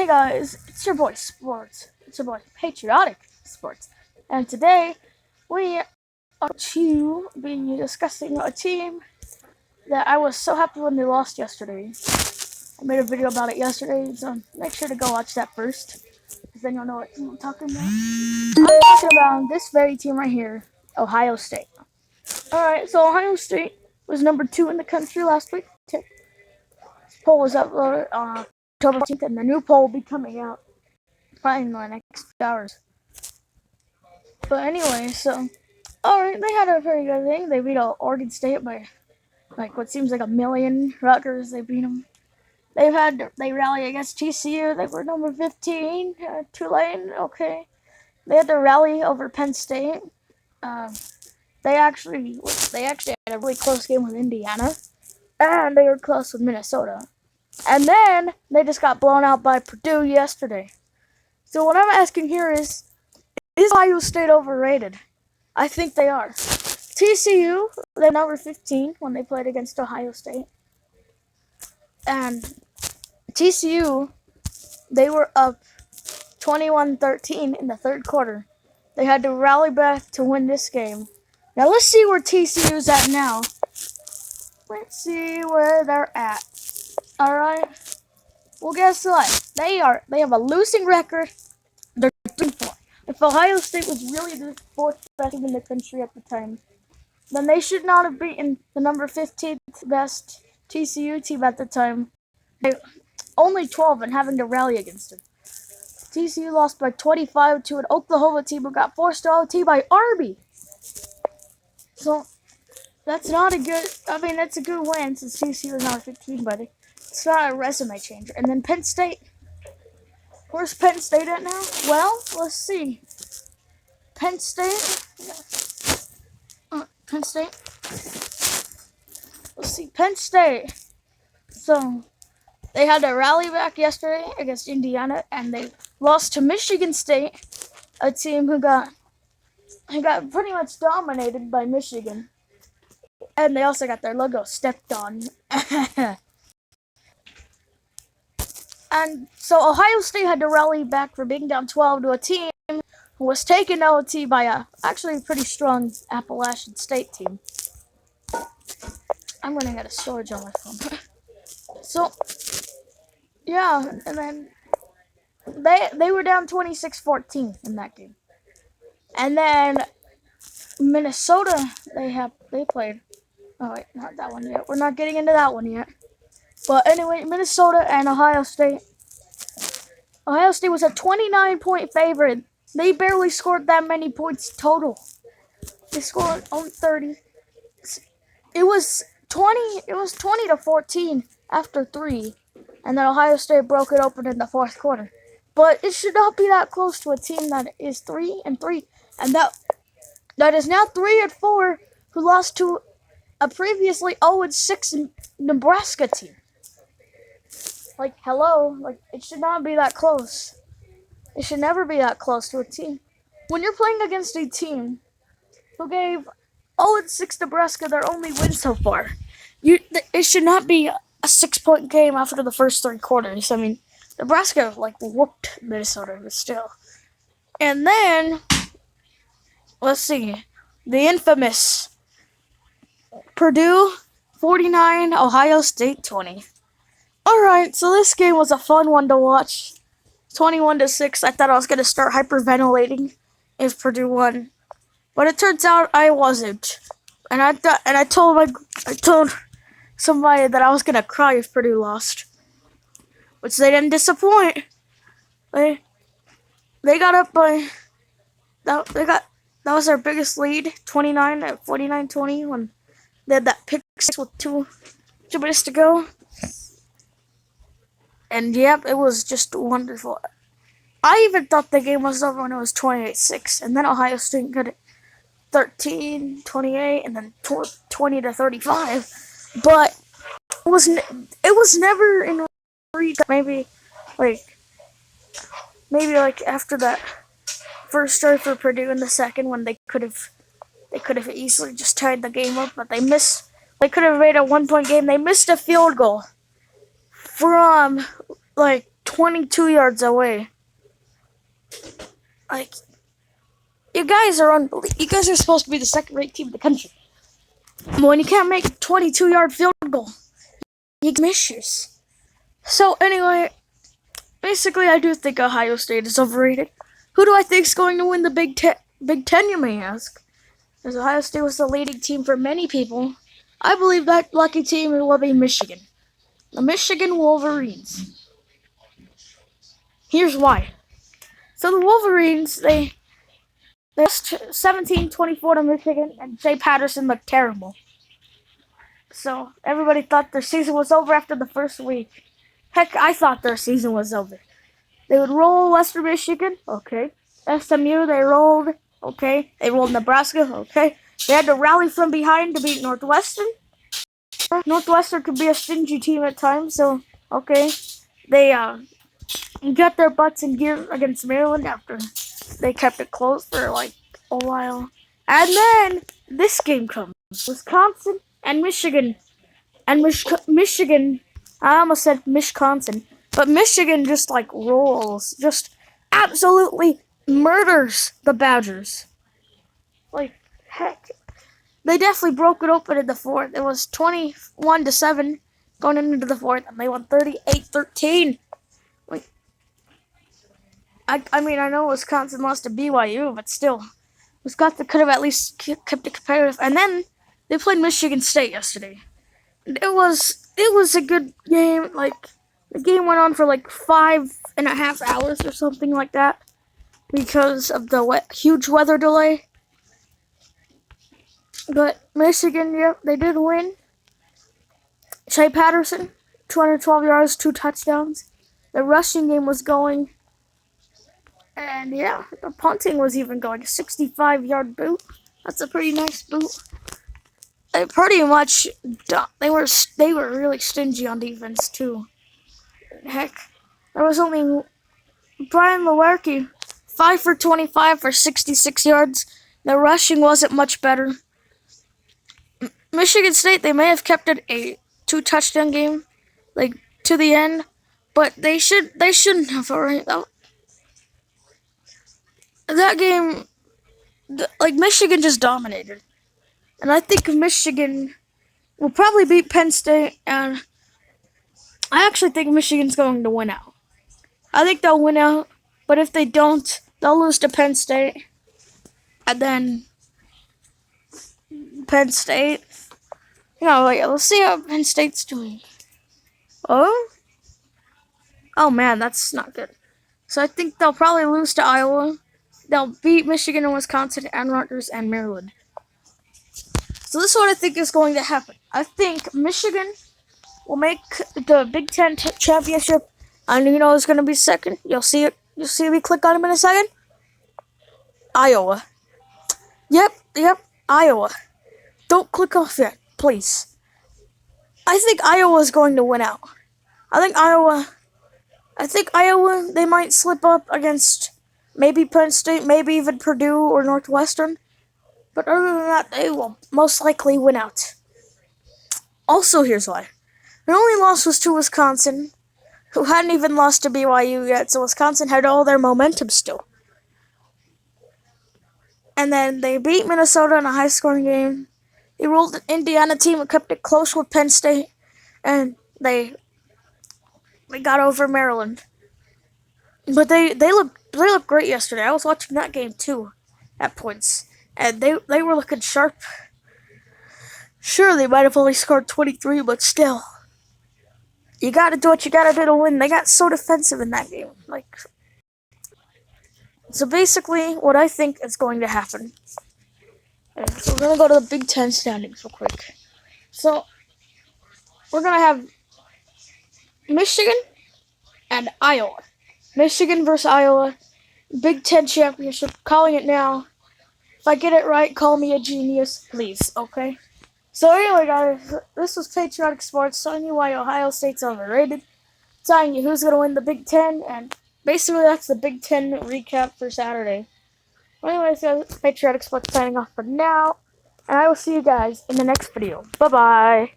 Hey guys, it's your boy Sports. It's your boy Patriotic Sports. And today we are to be discussing a team that I was so happy when they lost yesterday. I made a video about it yesterday, so make sure to go watch that first, because then you'll know what I'm talking about. I'm talking about this very team right here, Ohio State. Alright, so Ohio State was number 2 in the country last week. This poll was uploaded on October 14th, and the new poll will be coming out probably in the next few hours. But anyway, so alright, they had a very good thing. They beat Oregon State by like what seems like a million. Rutgers, they beat them. They rally against TCU. They were number 15. Tulane, okay. They had to rally over Penn State. They actually had a really close game with Indiana, and they were close with Minnesota. And then they just got blown out by Purdue yesterday. So what I'm asking here is Ohio State overrated? I think they are. TCU, they're number 15 when they played against Ohio State. And TCU, they were up 21-13 in the third quarter. They had to rally back to win this game. Now let's see where TCU's at now. Let's see where they're at. Alright? Well, guess what? They have a losing record. They're 3-4. If Ohio State was really the fourth best team in the country at the time, then they should not have beaten the number 15th best TCU team at the time. They only 12 and having to rally against it. TCU lost by 25 to an Oklahoma team who got forced to OT by Army. So that's not a good. I mean, that's a good win since TCU is not 15, but it's not a resume changer. And then Penn State. Where's Penn State at now? Well, let's see. Penn State. Penn State. Let's see. Penn State. So they had to rally back yesterday against Indiana, and they lost to Michigan State, a team who got pretty much dominated by Michigan. And they also got their logo stepped on. And so Ohio State had to rally back for being down 12 to a team who was taken to OT by a actually pretty strong Appalachian State team. I'm running out of storage on my phone. So, yeah, and then they were down 26-14 in that game. And then Minnesota, they played. Oh wait, not that one yet. We're not getting into that one yet. But anyway, Minnesota and Ohio State. Ohio State was a 29-point favorite. They barely scored that many points total. They scored on 30. It was 20-14 after 3. And then Ohio State broke it open in the fourth quarter. But it should not be that close to a team that is 3-3. And that is now 3-4, who lost to a previously 0-6 Nebraska team. Like, hello, like, it should not be that close. It should never be that close to a team. When you're playing against a team who gave 0-6 Nebraska their only win so far, it should not be a 6-point game after the first 3 quarters. I mean, Nebraska, like, whooped Minnesota, but still. And then, let's see, the infamous Purdue 49, Ohio State 20. Alright, so this game was a fun one to watch. 21-6. I thought I was going to start hyperventilating if Purdue won. But it turns out I wasn't. And I told somebody that I was going to cry if Purdue lost. Which they didn't disappoint. They got up by that was their biggest lead, 49-20 when they had that pick 6 with 2 minutes to go. And yep, it was just wonderful. I even thought the game was over when it was 28-6, and then Ohio State got it 13-28, and then 20-35. But it was never in reach. Maybe after that first drive for Purdue in the second, when they could have easily just tied the game up, but they missed. They could have made a 1-point game. They missed a field goal from like 22 yards away. Like, you guys are unbelievable. You guys are supposed to be the second-rate team in the country. When you can't make a 22-yard field goal, you miss yours. So anyway, basically, I do think Ohio State is overrated. Who do I think is going to win the Big Ten, you may ask? As Ohio State was the leading team for many people, I believe that lucky team will be Michigan. The Michigan Wolverines. Here's why. So the Wolverines, they lost 17-24 to Michigan, and Jay Patterson looked terrible. So everybody thought their season was over after the first week. Heck, I thought their season was over. They would roll Western Michigan, okay. SMU, they rolled, okay. They rolled Nebraska, okay. They had to rally from behind to beat Northwestern. Northwestern could be a stingy team at times, so, okay. They got their butts in gear against Maryland after they kept it close for, like, a while. And then, this game comes. Wisconsin and Michigan. And Michigan, I almost said Wisconsin, but Michigan just, like, rolls. Just absolutely murders the Badgers. Like, heck. They definitely broke it open in the fourth. It was 21-7 going into the fourth, and they won 38-13. Like, I mean, I know Wisconsin lost to BYU, but still, Wisconsin could have at least kept it competitive. And then they played Michigan State yesterday. It was a good game. Like, the game went on for like 5.5 hours or something like that because of the huge weather delay. But Michigan, yep, they did win. Jay Patterson, 212 yards, 2 touchdowns. The rushing game was going. And yeah, the punting was even going. A 65-yard boot. That's a pretty nice boot. They pretty much, they were really stingy on defense too. Heck, there was only Brian Lewerke, 5 for 25 for 66 yards. The rushing wasn't much better. Michigan State, they may have kept it a 2-touchdown game, like, to the end, but they shouldn't have, alright? That game, like, Michigan just dominated. And I think Michigan will probably beat Penn State, and I actually think Michigan's going to win out. I think they'll win out, but if they don't, they'll lose to Penn State. And then Penn State, wait, let's see how Penn State's doing. Oh man, that's not good. So I think they'll probably lose to Iowa. They'll beat Michigan and Wisconsin and Rutgers and Maryland. So this is what I think is going to happen. I think Michigan will make the Big Ten championship, and you know who's going to be second? You'll see it. You'll see me click on him in a second. Iowa. Yep, Iowa. Don't click off yet, please. I think Iowa is going to win out. I think Iowa, they might slip up against maybe Penn State, maybe even Purdue or Northwestern. But other than that, they will most likely win out. Also, here's why. Their only loss was to Wisconsin, who hadn't even lost to BYU yet, so Wisconsin had all their momentum still. And then they beat Minnesota in a high-scoring game. They rolled an Indiana team and kept it close with Penn State, and they got over Maryland. But they looked great yesterday. I was watching that game too, at points, and they were looking sharp. Sure, they might have only scored 23, but still, you gotta do what you gotta do to win. They got so defensive in that game, So basically, what I think is going to happen. So we're gonna go to the Big Ten standings real quick. So we're gonna have Michigan and Iowa. Michigan versus Iowa. Big Ten championship. Calling it now. If I get it right, call me a genius, please, okay? So anyway, guys, this was Patriotic Sports, telling you why Ohio State's overrated, telling you who's going to win the Big Ten, and basically that's the Big Ten recap for Saturday. Anyways, guys, Patriotic Sports signing off for now, and I will see you guys in the next video. Bye-bye!